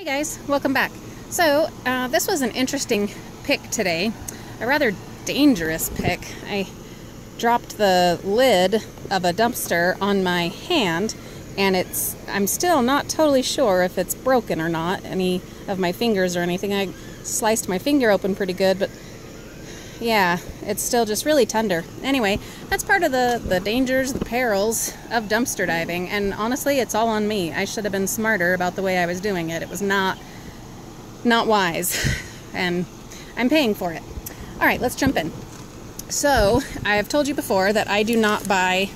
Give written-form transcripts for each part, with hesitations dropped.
Hey guys, welcome back. So this was an interesting pick today, a rather dangerous pick. I dropped the lid of a dumpster on my hand, and I'm still not totally sure if it's broken or not, any of my fingers or anything. I sliced my finger open pretty good, but yeah, it's still just really tender. Anyway, that's part of the dangers, the perils of dumpster diving, and honestly, it's all on me. I should have been smarter about the way I was doing it. It was not wise, and I'm paying for it. All right, let's jump in. So, I have told you before that I do not buy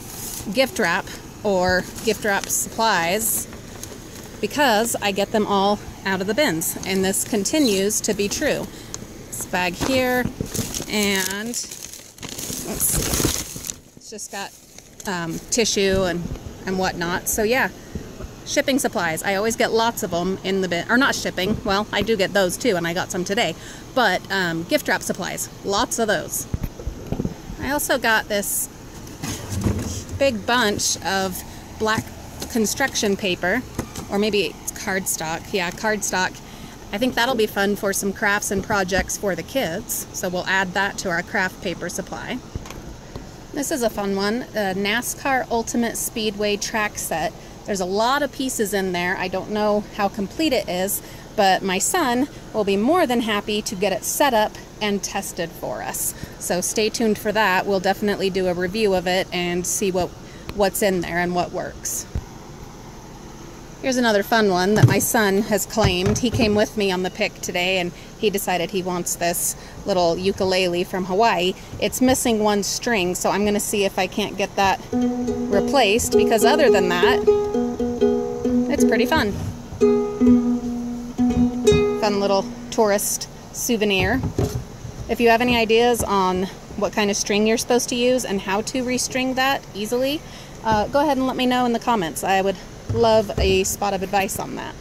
gift wrap or gift wrap supplies because I get them all out of the bins, and this continues to be true. This bag here, and let's see, it's just got tissue and whatnot. So yeah, shipping supplies. I always get lots of them in the bin, or not shipping. Well, I do get those too, and I got some today. But gift wrap supplies, lots of those. I also got this big bunch of black construction paper, or maybe it's cardstock. Yeah, cardstock. I think that'll be fun for some crafts and projects for the kids, so we'll add that to our craft paper supply. This is a fun one, a NASCAR Ultimate Speedway track set. There's a lot of pieces in there. I don't know how complete it is, but my son will be more than happy to get it set up and tested for us. So stay tuned for that. We'll definitely do a review of it and see what's in there and what works. Here's another fun one that my son has claimed. He came with me on the pick today, and he decided he wants this little ukulele from Hawaii. It's missing one string, so I'm going to see if I can't get that replaced, because other than that, it's pretty fun. Fun little tourist souvenir. If you have any ideas on what kind of string you're supposed to use and how to restring that easily, go ahead and let me know in the comments. I would love a spot of advice on that.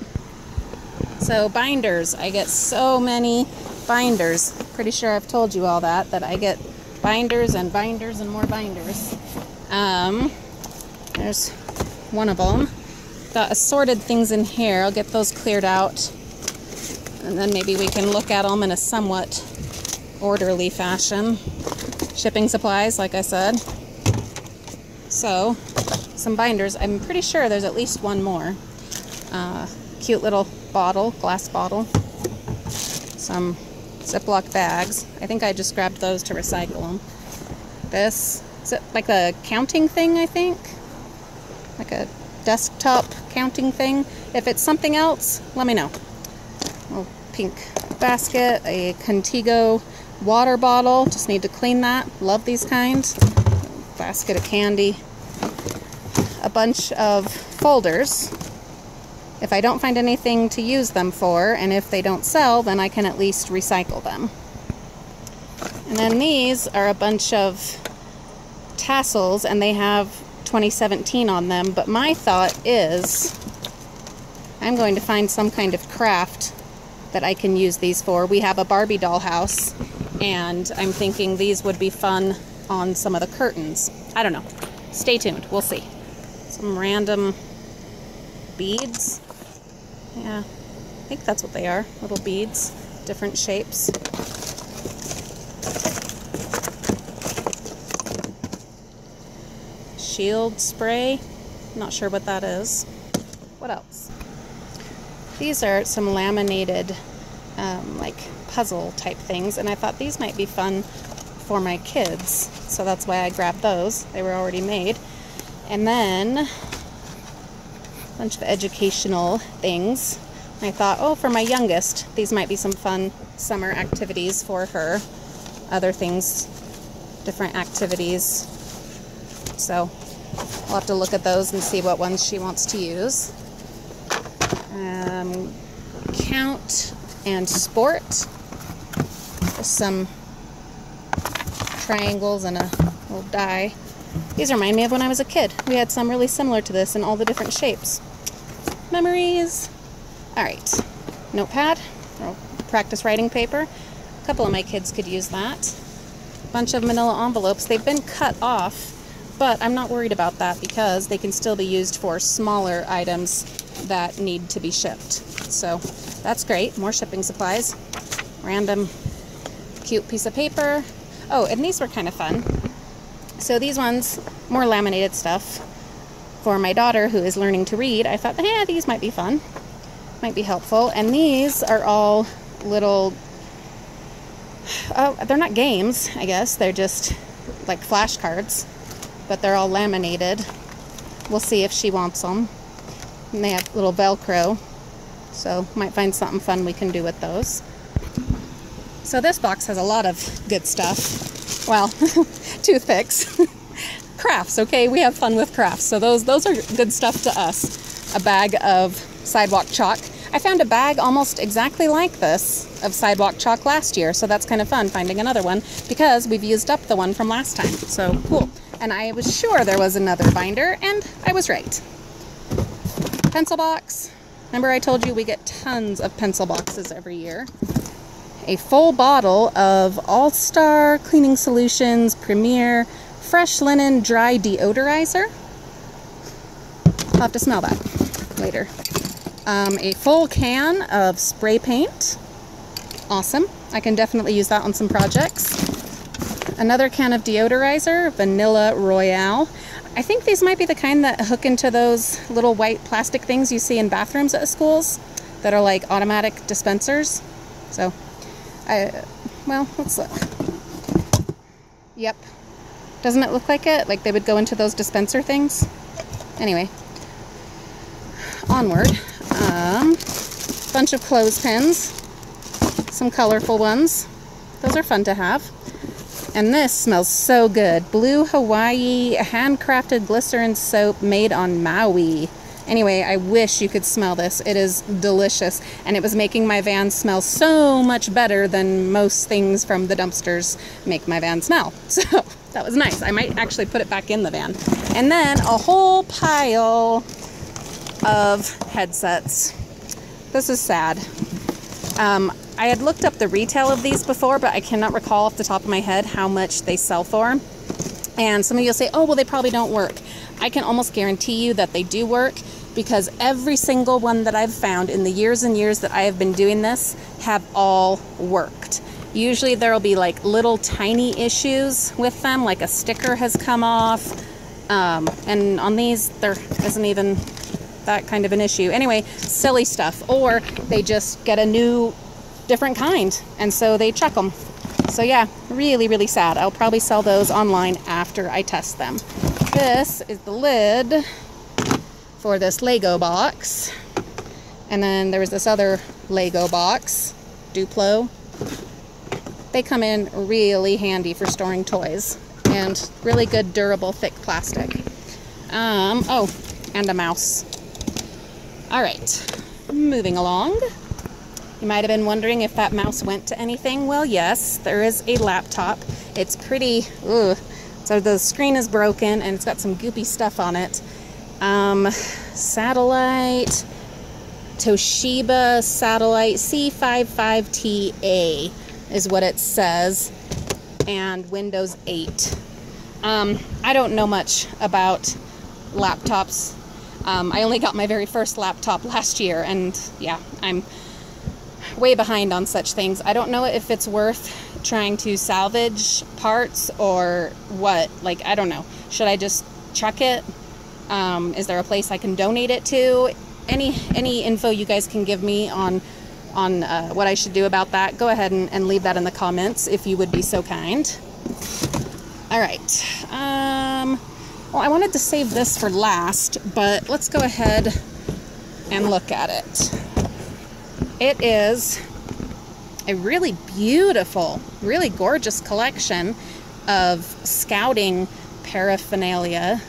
So binders, I get so many binders. Pretty sure I've told you all that I get binders and binders and more binders. There's one of them. Got assorted things in here. I'll get those cleared out, and then maybe we can look at them in a somewhat orderly fashion. Shipping supplies, like I said. So, some binders. I'm pretty sure there's at least one more. Cute little bottle, glass bottle. Some Ziploc bags. I think I just grabbed those to recycle them. This, is it like a counting thing, I think? Like a desktop counting thing. If it's something else, let me know. A little pink basket, a Contigo water bottle. Just need to clean that. Love these kinds. Basket of candy. A bunch of folders. If I don't find anything to use them for, and if they don't sell, then I can at least recycle them. And then these are a bunch of tassels, and they have 2017 on them, but my thought is I'm going to find some kind of craft that I can use these for. We have a Barbie doll house, and I'm thinking these would be fun on some of the curtains. I don't know. Stay tuned. We'll see. Some random beads. Yeah, I think that's what they are. Little beads, different shapes. Shield spray. Not sure what that is. What else? These are some laminated like puzzle type things, and I thought these might be fun for my kids, so that's why I grabbed those. They were already made. And then a bunch of educational things. I thought, oh, for my youngest, these might be some fun summer activities for her. Other things, different activities. So we'll have to look at those and see what ones she wants to use. Count and sport. Just some triangles and a little die. These remind me of when I was a kid. We had some really similar to this in all the different shapes. Memories. Alright, notepad, or practice writing paper. A couple of my kids could use that. A bunch of manila envelopes. They've been cut off, but I'm not worried about that because they can still be used for smaller items that need to be shipped. So that's great. More shipping supplies. Random cute piece of paper. Oh, and these were kind of fun. So these ones, more laminated stuff for my daughter who is learning to read. I thought, yeah, these might be fun. Might be helpful. And these are all little, oh, they're not games, I guess. They're just like flashcards, but they're all laminated. We'll see if she wants them. And they have little Velcro, so might find something fun we can do with those. So this box has a lot of good stuff. Well, toothpicks. Crafts, okay? We have fun with crafts, so those are good stuff to us. A bag of sidewalk chalk. I found a bag almost exactly like this of sidewalk chalk last year, so that's kind of fun finding another one because we've used up the one from last time. So cool. And I was sure there was another binder, and I was right. Pencil box. Remember I told you we get tons of pencil boxes every year. A full bottle of All-Star Cleaning Solutions Premier Fresh Linen Dry Deodorizer. I'll have to smell that later. A full can of spray paint. Awesome. I can definitely use that on some projects. Another can of deodorizer, Vanilla Royale. I think these might be the kind that hook into those little white plastic things you see in bathrooms at schools that are like automatic dispensers. So, well, let's look. Yep. Doesn't it look like it? Like they would go into those dispenser things? Anyway. Onward. Bunch of clothespins. Some colorful ones. Those are fun to have. And this smells so good. Blue Hawaii handcrafted glycerin soap made on Maui. Anyway, I wish you could smell this. It is delicious. And it was making my van smell so much better than most things from the dumpsters make my van smell. So that was nice. I might actually put it back in the van. And then a whole pile of headsets. This is sad. I had looked up the retail of these before, but I cannot recall off the top of my head how much they sell for. And some of you will say, oh, well, they probably don't work. I can almost guarantee you that they do work because every single one that I've found in the years and years that I have been doing this have all worked. Usually there'll be like little tiny issues with them, like a sticker has come off. And on these, there isn't even that kind of an issue. Anyway, silly stuff. Or they just get a new, different kind, and so they check them. So yeah, really, really sad. I'll probably sell those online after I test them. This is the lid for this Lego box. And then there was this other Lego box, Duplo. They come in really handy for storing toys and really good durable thick plastic. Oh, and a mouse. All right, moving along. You might have been wondering if that mouse went to anything. Well, yes, there is a laptop. It's pretty, so the screen is broken and it's got some goopy stuff on it. Satellite, Toshiba Satellite C55TA is what it says, and Windows 8. I don't know much about laptops. I only got my very first laptop last year, and yeah, I'm way behind on such things. I don't know if it's worth trying to salvage parts or what. Like, I don't know. Should I just chuck it? Is there a place I can donate it to? Any info you guys can give me on what I should do about that, go ahead and leave that in the comments if you would be so kind. All right. Well, I wanted to save this for last, but let's go ahead and look at it. It is a really beautiful, really gorgeous collection of scouting paraphernalia,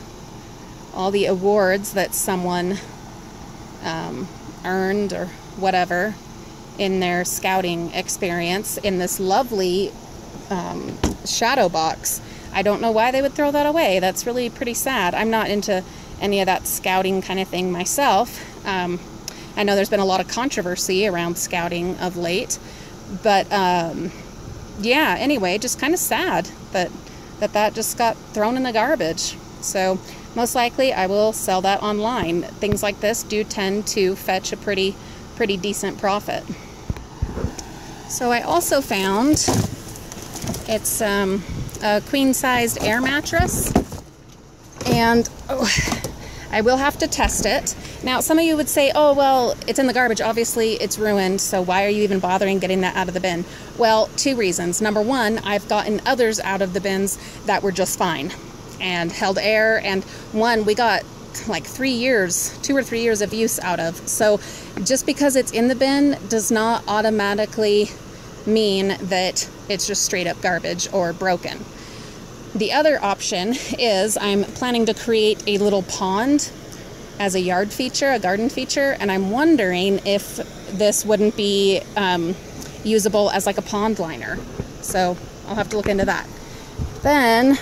all the awards that someone earned or whatever in their scouting experience in this lovely shadow box. I don't know why they would throw that away. That's really pretty sad. I'm not into any of that scouting kind of thing myself. I know there's been a lot of controversy around scouting of late, but yeah, anyway, just kind of sad that just got thrown in the garbage. So most likely I will sell that online. Things like this do tend to fetch a pretty decent profit. So I also found it's a queen-sized air mattress, and I will have to test it. Now, some of you would say, oh, well, it's in the garbage. Obviously, it's ruined, so why are you even bothering getting that out of the bin? Well, two reasons. Number one, I've gotten others out of the bins that were just fine and held air, and one we got like 3 years, 2 or 3 years of use out of. So just because it's in the bin does not automatically mean that it's just straight up garbage or broken. The other option is I'm planning to create a little pond as a yard feature, a garden feature, and I'm wondering if this wouldn't be usable as like a pond liner. So I'll have to look into that. Then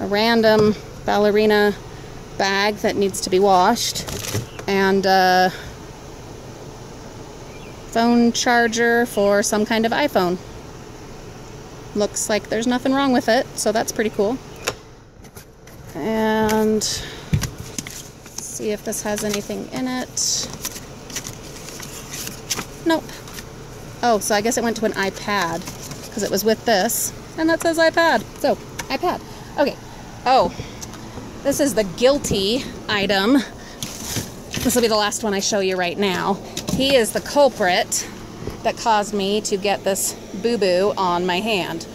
a random ballerina bag that needs to be washed, and a phone charger for some kind of iPhone. Looks like there's nothing wrong with it, so that's pretty cool. And see if this has anything in it. Nope. Oh, so I guess it went to an iPad because it was with this, and that says iPad. So, iPad. Okay. Oh, this is the guilty item. This will be the last one I show you right now. He is the culprit that caused me to get this boo-boo on my hand.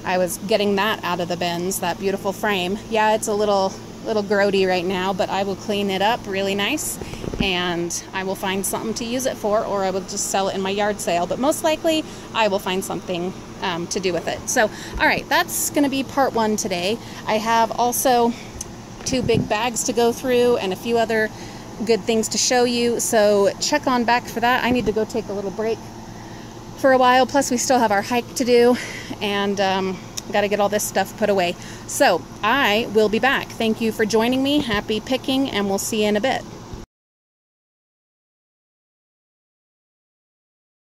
I was getting that out of the bins, that beautiful frame. Yeah, it's a little grody right now, but I will clean it up really nice, and I will find something to use it for, or I will just sell it in my yard sale. But most likely, I will find something to do with it. So, all right, that's going to be part one today. I have also 2 big bags to go through and a few other good things to show you, so check on back for that. I need to go take a little break for a while, plus we still have our hike to do, and got to get all this stuff put away. So I will be back. Thank you for joining me. Happy picking, and we'll see you in a bit.